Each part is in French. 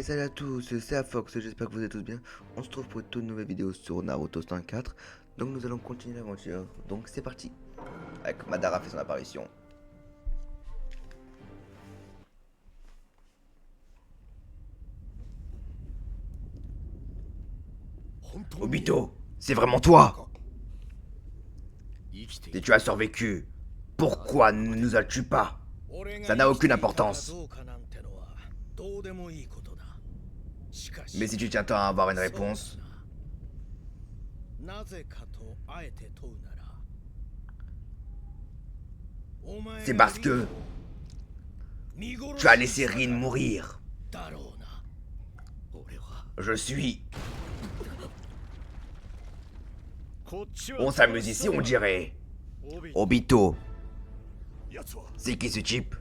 salut à tous, c'est Afox, j'espère que vous allez tous bien. On se retrouve pour une toute nouvelle vidéo sur Naruto 104. Donc nous allons continuer l'aventure, donc c'est parti. Avec Madara fait son apparition. Obito, c'est vraiment toi? Si tu as survécu, pourquoi ne nous as-tu pas? Ça n'a aucune importance. Mais si tu tiens tant à avoir une réponse, c'est parce que tu as laissé Rin mourir. Je suis... On s'amuse ici, on dirait. Obito. C'est qui ce type?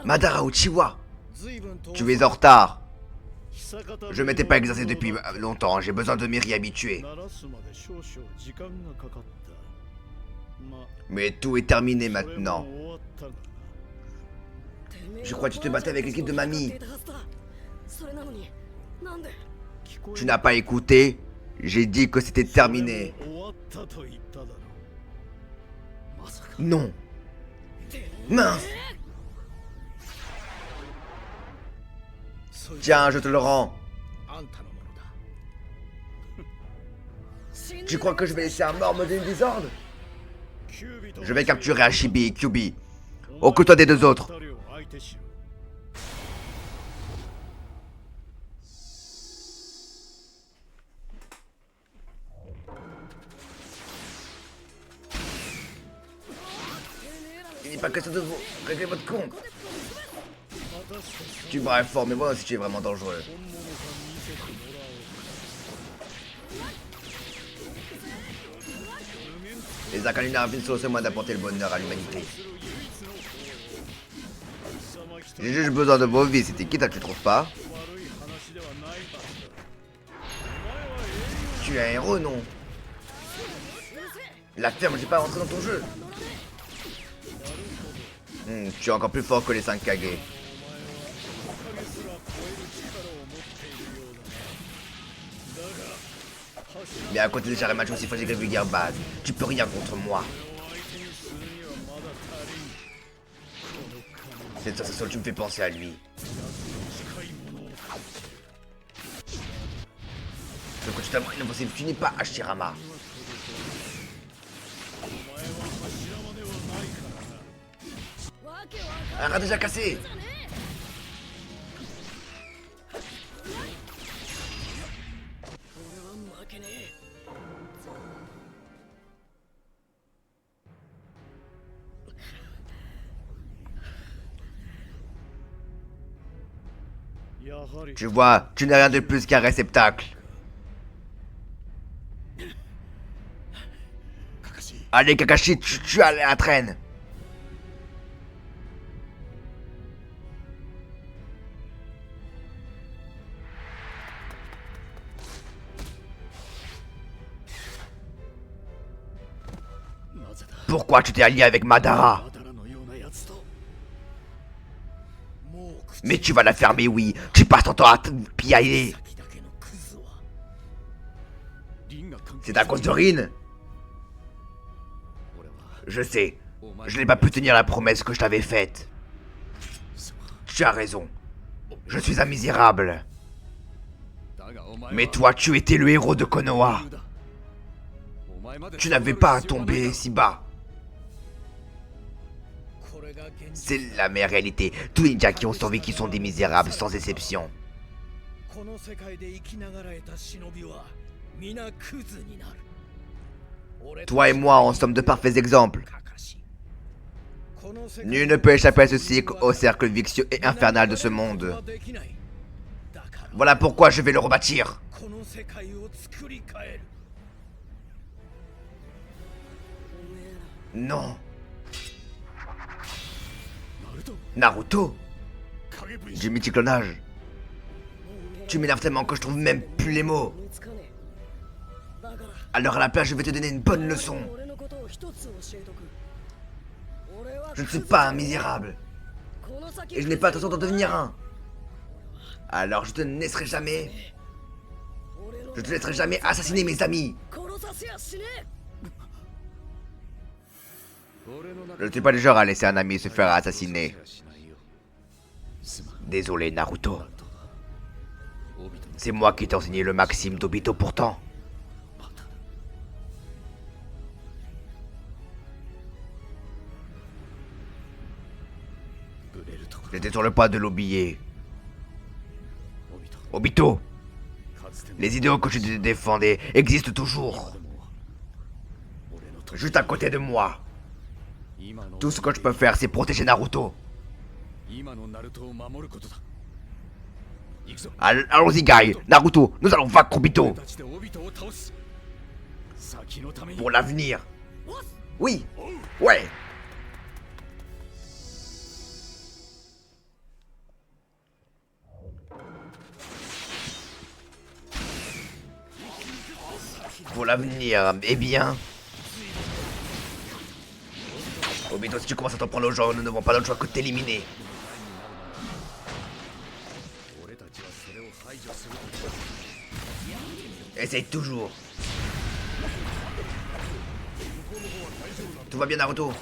Madara Uchiwa. Tu es en retard. Je m'étais pas exercé depuis longtemps, j'ai besoin de m'y réhabituer. Mais tout est terminé maintenant. Je crois que tu te battais avec l'équipe de Mamie. Tu n'as pas écouté? J'ai dit que c'était terminé. Non. Mince. Tiens, je te le rends. Tu crois que je vais laisser un mort me donner une désordre? Je vais capturer Hashibi et Kyubi, aux côtés des deux autres. Il n'est pas question de vous régler votre compte. Tu me fort, mais voilà si tu es vraiment dangereux. Les Akalina viennent sur le seul moyen d'apporter le bonheur à l'humanité. J'ai juste besoin de vos vies, c'était quitte, tu trouves pas? Tu es un héros, non? La ferme, j'ai pas rentré dans ton jeu. Tu es encore plus fort que les 5 Kage. Mais à côté de Sharimachi aussi, faut que j'ai vulgaire base. Tu peux rien contre moi. C'est ça, tu me fais penser à lui. Donc tu t'as impossible, tu n'es pas Hashirama. Un rat déjà cassé. Tu vois, tu n'es rien de plus qu'un réceptacle. Allez Kakashi, tu as la traîne. Pourquoi tu t'es allié avec Madara? Mais tu vas la fermer, oui. Tu passes ton temps à te piailler. C'est à cause de Rin. Je sais. Je n'ai pas pu tenir la promesse que je t'avais faite. Tu as raison. Je suis un misérable. Mais toi, tu étais le héros de Konoha. Tu n'avais pas à tomber si bas. C'est la meilleure réalité. Tous les ninjas qui ont survécu sont des misérables, sans exception. Toi et moi, en sommes de parfaits exemples. Nul ne peut échapper à ce cycle, au cercle vicieux et infernal de ce monde. Voilà pourquoi je vais le rebâtir. Non. Naruto? Du multiclonage. Tu m'énerves tellement que je trouve même plus les mots. Alors à la place, je vais te donner une bonne leçon. Je ne suis pas un misérable. Et je n'ai pas l'intention d'en devenir un. Alors je te laisserai jamais. Je te laisserai jamais assassiner mes amis. Je ne suis pas du genre à laisser un ami se faire assassiner. Désolé, Naruto. C'est moi qui t'ai enseigné le maxime d'Obito pourtant. J'étais sur le point de l'oublier. Obito, les idéaux que je te défendais existent toujours. Juste à côté de moi. Tout ce que je peux faire, c'est protéger Naruto. Allons-y, Guy. Naruto, nous allons vaincre Obito. Pour l'avenir. Oui. Ouais. Pour l'avenir, eh bien... Obito, si tu commences à t'en prendre aux gens, nous n'avons pas d'autre choix que de t'éliminer. Essaye toujours. Tout va bien, Naruto?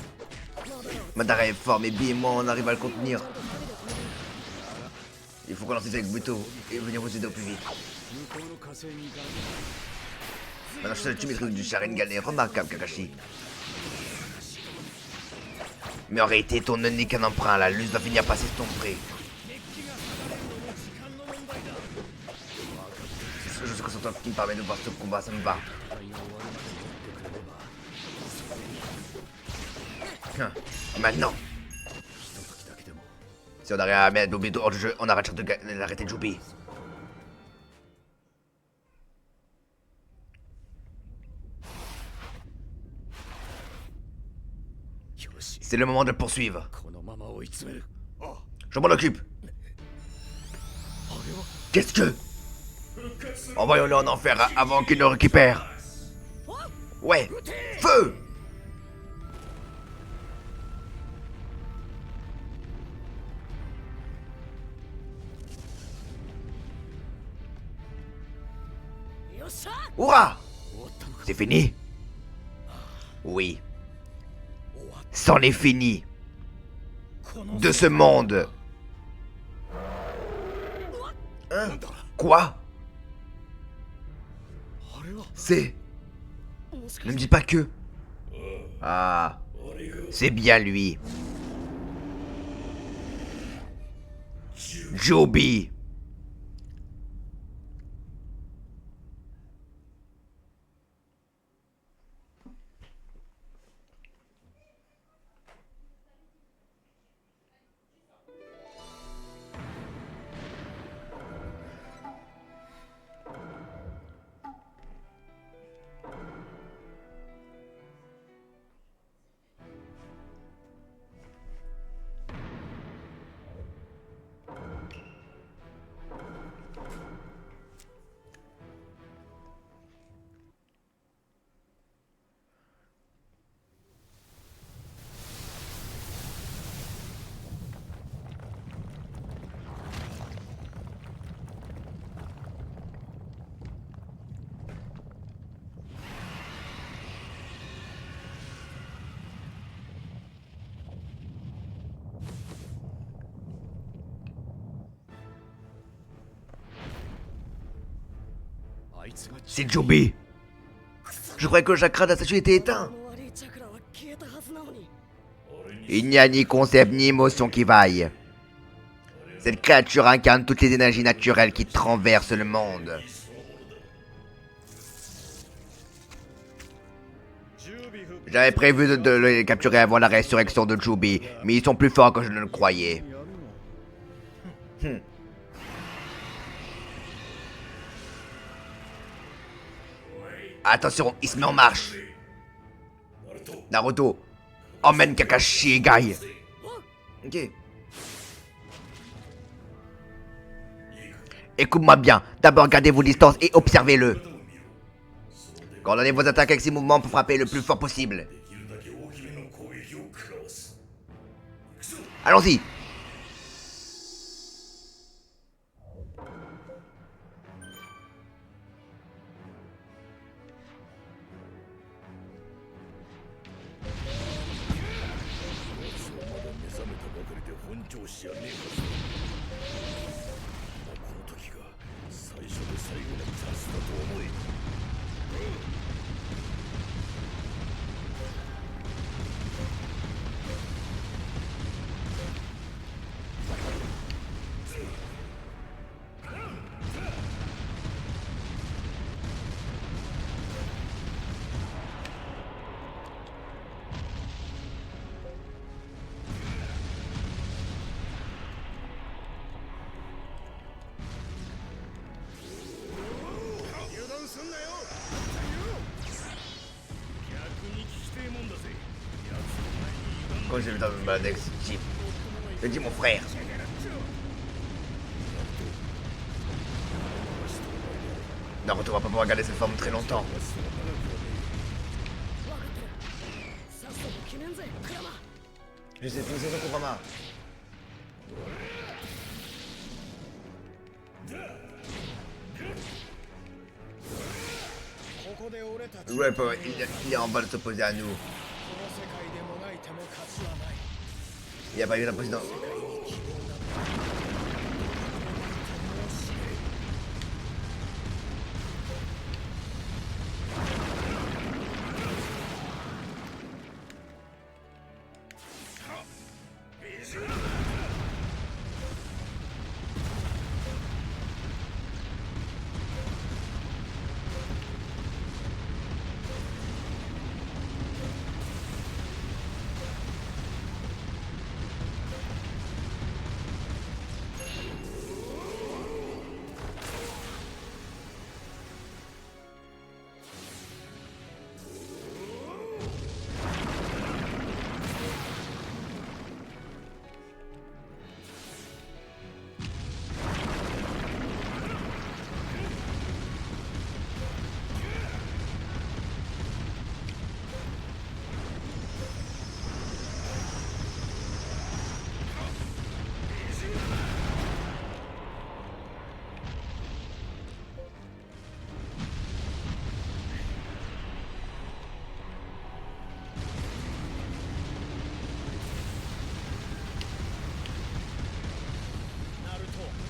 Madara est fort, mais Bi et moi, on arrive à le contenir. Il faut qu'on lance avec Obito et venir vous aider au plus vite. Maintenant, je sais que tu maîtrises du Sharingan est remarquable, Kakashi. Mais en réalité, ton nez n'est qu'un emprunt, la luz va finir par s'estomper. C'est ce que c'est qui me permet de voir ce combat, ça me va. Maintenant. Si on arrive à mettre Obito hors du jeu, on arrête d'arrêter de jouer. C'est le moment de le poursuivre. Je m'en occupe. Qu'est-ce que... Envoyons-le en enfer avant qu'il ne récupère. Ouais. Feu! Hurrah! C'est fini? Oui. C'en est fini. De ce monde. Hein? Quoi? C'est... Ne me dis pas que... Ah... C'est bien lui. Joby. C'est Joby. Je croyais que le chakra de la statue était éteint. Il n'y a ni concept ni émotion qui vaille. Cette créature incarne toutes les énergies naturelles qui traversent le monde. J'avais prévu de les capturer avant la résurrection de Joby, mais ils sont plus forts que je ne le croyais. Attention, il se met en marche. Naruto, emmène Kakashi et Guy. Ok. Écoute-moi bien, d'abord gardez vos distances et observez-le. Coordonnez vos attaques avec ces mouvements pour frapper le plus fort possible. Allons-y. しはねえはずだ。この時が最初で最後のチャンスだと思え。すんなよ。逆に聞きてえもんだぜ。奴の前に油断 Quand j'ai vu dans ma next jeep, j'ai dit mon frère. Naruto va pas pouvoir garder cette forme très longtemps. Je sais, c'est ça, Kurama. Ouais, il est en bas de s'opposer à nous. Il n'y a pas eu la présidence.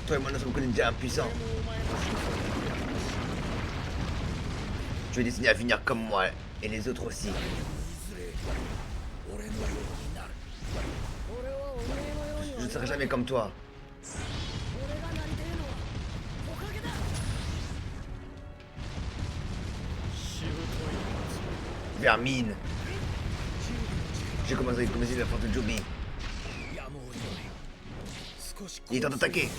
Toi et moi, nous sommes que ninjas impuissants. Tu es destiné à finir comme moi, et les autres aussi. Je ne serai jamais comme toi. Vermine. J'ai commencé à commencer la force de Joby. Il est temps d'attaquer.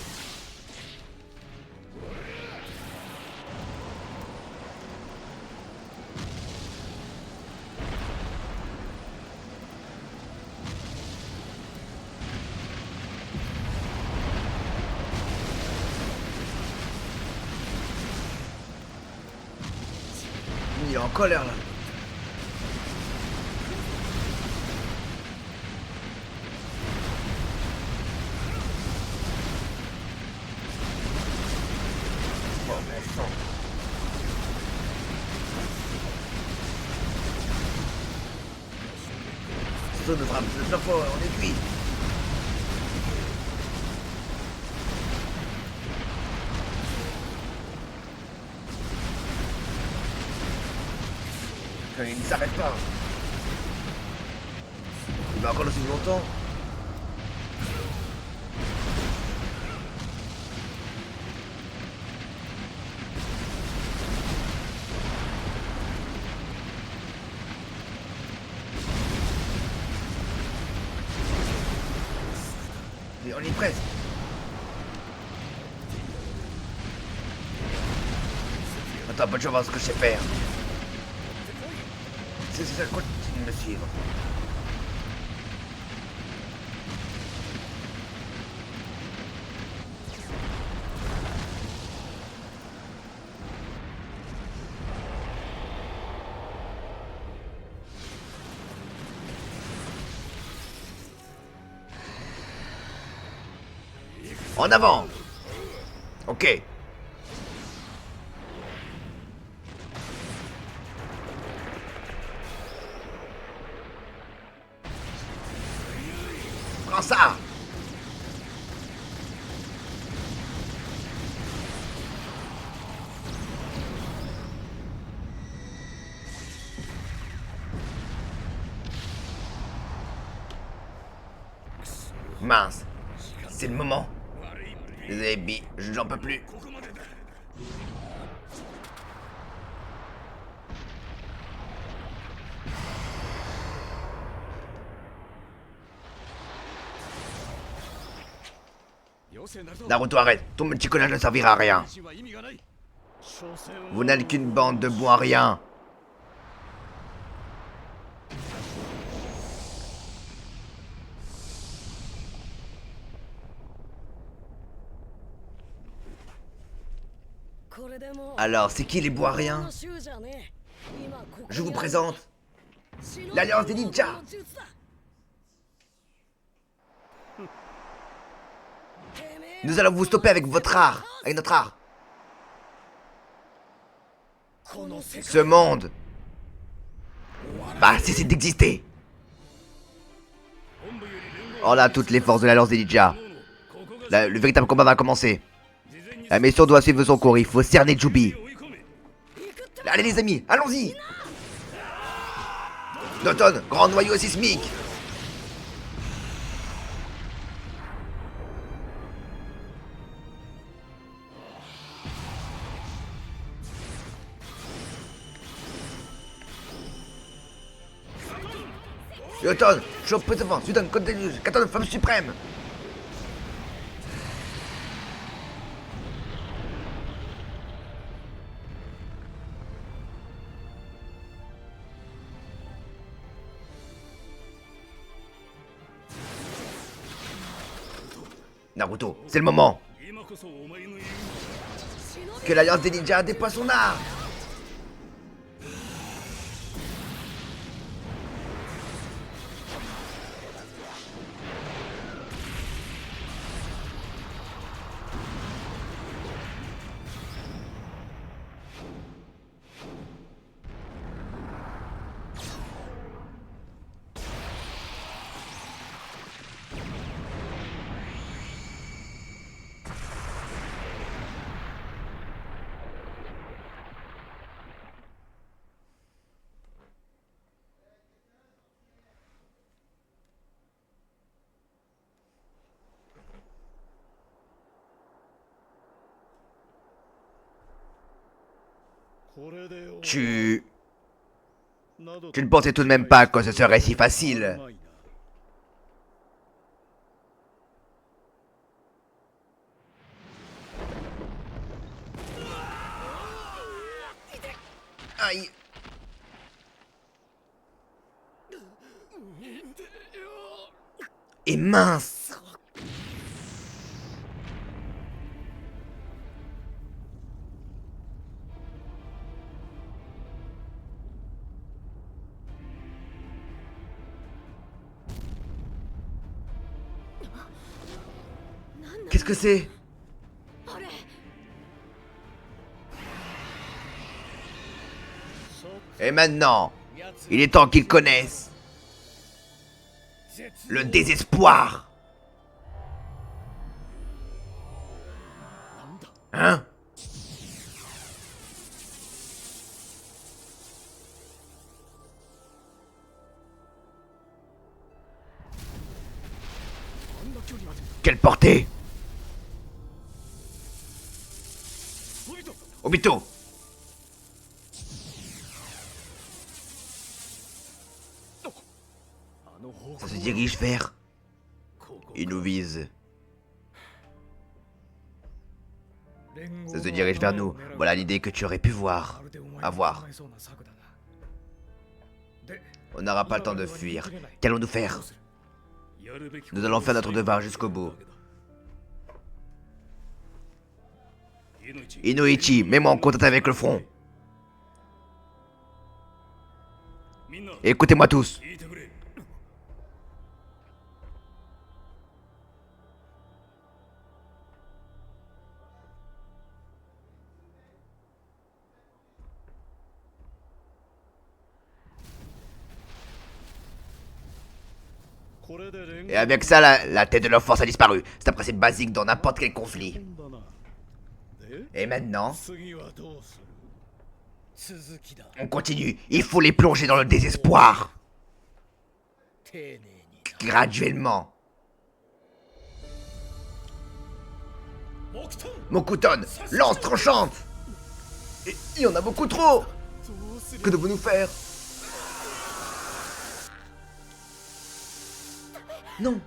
Il est en colère là. Oh mon sang. Ce saut de frappe de plein fort, on est cuit. Il ne s'arrête pas. Il va encore le suivre longtemps. Et on y est presque. Attends, bonne chance, voir ce que je sais faire. C'est ça, continue de me suivre. En avant. Ok. Prends ça. Mince. C'est le moment. Désolé, Bi, j'en peux plus. Naruto, arrête. Ton multicollage ne servira à rien. Vous n'êtes qu'une bande de bons à rien. Alors, c'est qui les bons à rien? Je vous présente l'Alliance des ninjas. Nous allons vous stopper avec votre art, avec notre art. Ce monde va cesser d'exister. Oh là, toutes les forces de l'Alliance des ninjas. Le véritable combat va commencer. La mission doit suivre son cours, il faut cerner Jubi. Allez les amis, allons-y. Noton, grand noyau sismique. Noton, chope devant, Sudan, côte des nues, Katon, femme suprême. Naruto, c'est le moment. Que l'Alliance des ninjas déploie son art. Tu ne pensais tout de même pas que ce serait si facile. Aïe. Et mince. Qu'est-ce que c'est? Et maintenant, il est temps qu'ils connaissent le désespoir. Hein? Quelle portée? Obito! Ça se dirige vers... Il nous vise. Ça se dirige vers nous. Voilà l'idée que tu aurais pu avoir. On n'aura pas le temps de fuir. Qu'allons-nous faire? Nous allons faire notre devoir jusqu'au bout. Inoichi, mets-moi en contact avec le front. Écoutez-moi tous. Et avec ça, la tête de leur force a disparu. C'est un principe basique dans n'importe quel conflit. Et maintenant, on continue. Il faut les plonger dans le désespoir. Graduellement. Mokuton, lance tranchante. Et il y en a beaucoup trop. Que devons-nous faire? Non.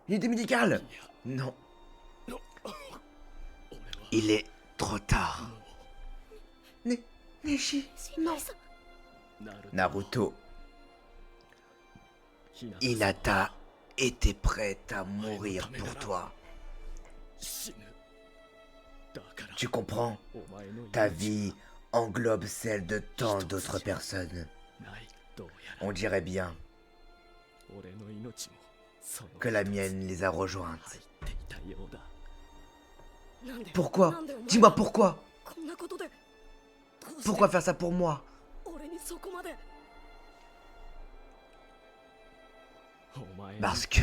Unité médicale. Non. Il est trop tard. Neji, non. Naruto. Hinata était prête à mourir pour toi. Tu comprends? Ta vie englobe celle de tant d'autres personnes. On dirait bien que la mienne les a rejointes. Pourquoi? Dis-moi pourquoi? Pourquoi faire ça pour moi? Parce que...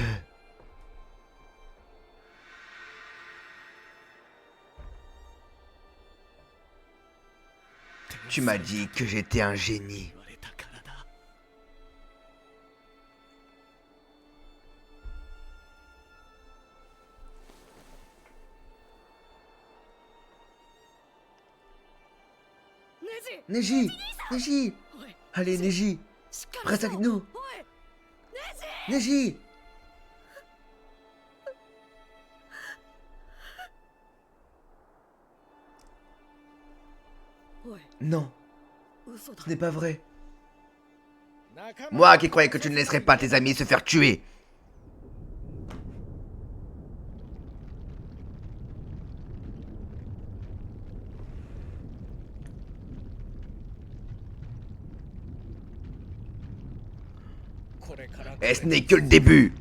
Tu m'as dit que j'étais un génie. Neji, Neji, allez Neji, reste avec nous. Neji. Non, ce n'est pas vrai. Moi qui croyais que tu ne laisserais pas tes amis se faire tuer. Et ce n'est que le début.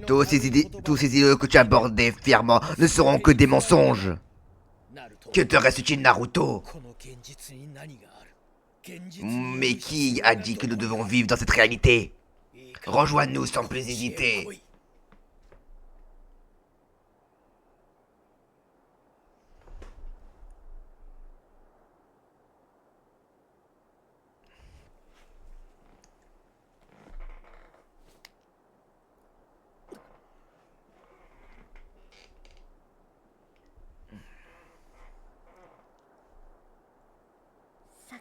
Tous ces idéaux que tu abordais fièrement ne seront que des mensonges. Que te reste-t-il, Naruto? Mais qui a dit que nous devons vivre dans cette réalité? Rejoins-nous sans plus hésiter.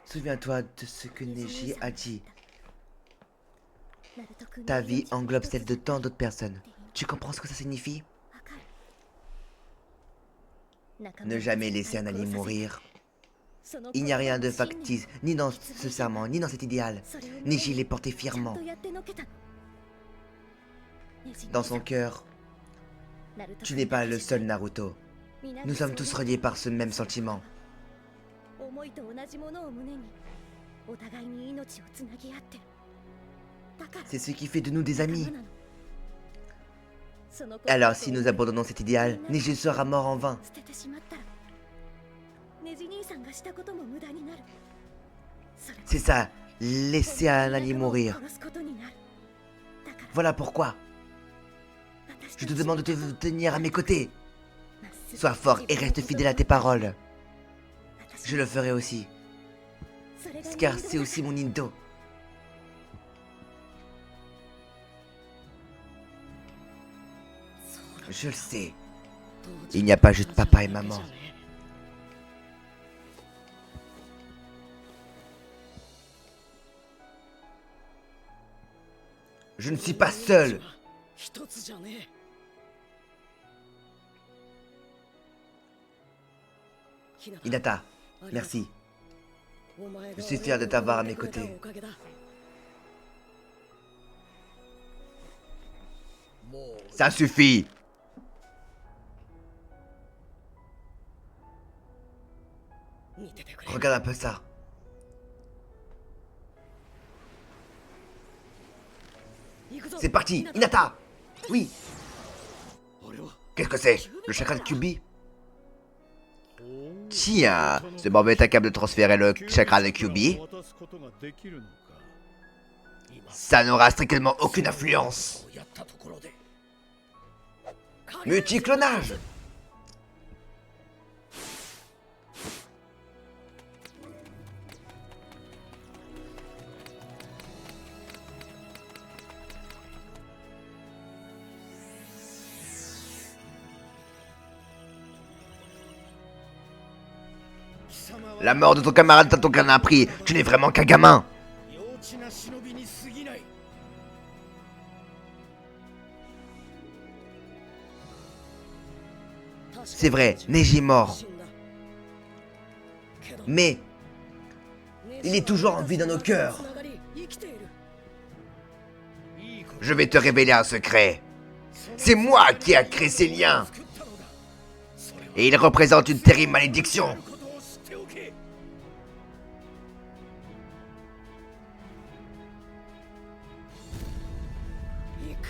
Souviens-toi de ce que Neji a dit. Ta vie englobe celle de tant d'autres personnes. Tu comprends ce que ça signifie? Ne jamais laisser un allié mourir. Il n'y a rien de factice, ni dans ce serment, ni dans cet idéal. Neji l'est porté fièrement. Dans son cœur, tu n'es pas le seul Naruto. Nous sommes tous reliés par ce même sentiment. C'est ce qui fait de nous des amis. Alors si nous abandonnons cet idéal, Neji sera mort en vain. C'est ça, laisser un allié mourir. Voilà pourquoi. Je te demande de te tenir à mes côtés. Sois fort et reste fidèle à tes paroles. Je le ferai aussi. Car c'est aussi mon Indo. Je le sais. Il n'y a pas juste papa et maman. Je ne suis pas seul. Hinata, merci. Je suis fier de t'avoir à mes côtés. Ça suffit. Regarde un peu ça. C'est parti, Hinata. Oui. Qu'est-ce que c'est? Le chakra de Kyuubi? Tiens, ce Morve est capable de transférer le chakra de Kyuubi. Ça n'aura strictement aucune influence. Multiclonage! La mort de ton camarade t'a donc rien appris. Tu n'es vraiment qu'un gamin. C'est vrai, Neji est mort. Mais il est toujours en vie dans nos cœurs. Je vais te révéler un secret. C'est moi qui ai créé ces liens. Et ils représentent une terrible malédiction.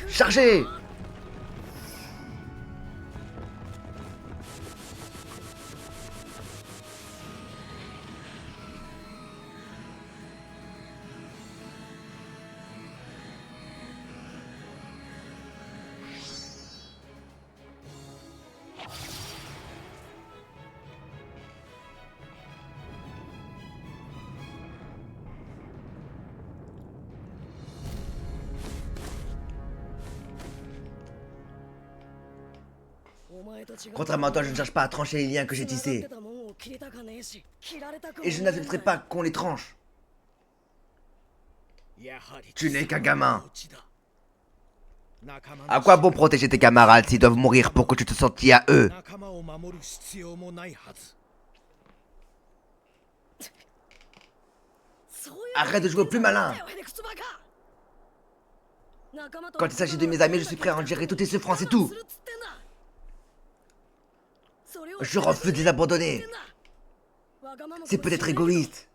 Chargez! Contrairement à toi, je ne cherche pas à trancher les liens que j'ai tissés. Et je n'accepterai pas qu'on les tranche. Tu n'es qu'un gamin. À quoi bon protéger tes camarades s'ils doivent mourir pour que tu te sentes lié à eux? Arrête de jouer au plus malin. Quand il s'agit de mes amis, je suis prêt à en gérer toutes les souffrances et tout. Je refuse de les abandonner. C'est peut-être égoïste,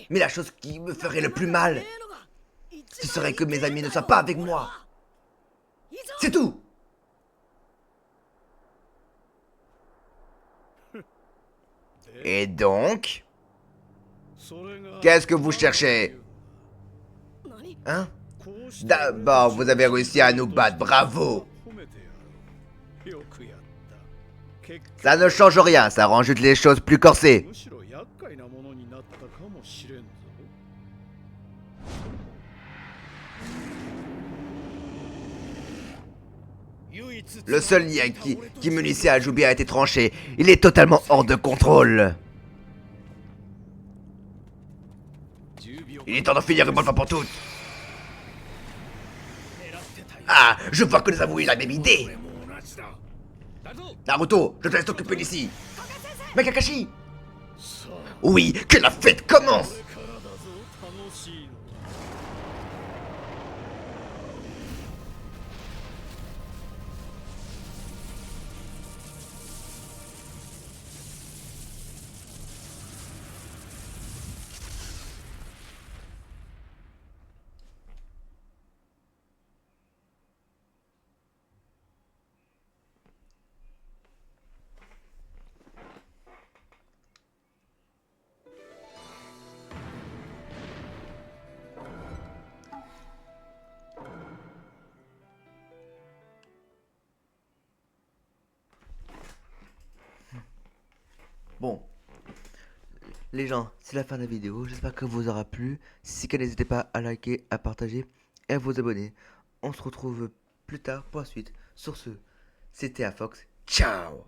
mais la chose qui me ferait le plus mal, ce serait que mes amis ne soient pas avec moi. C'est tout. Et donc, qu'est-ce que vous cherchez? Hein? D'abord, vous avez réussi à nous battre, bravo. Ça ne change rien, ça rend juste les choses plus corsées. Le seul lien qui m'unissait à Kyuubi a été tranché. Il est totalement hors de contrôle. Il est temps d'en finir une bonne fois pour toutes. Ah, je vois que nous avons eu la même idée. Naruto, je te laisse t'occuper d'ici. Mais Kakashi. Oui, que la fête commence. Bon, les gens, c'est la fin de la vidéo, j'espère que vous aura plu. Si c'est le cas, n'hésitez pas à liker, à partager et à vous abonner. On se retrouve plus tard pour la suite. Sur ce, c'était Afox, ciao.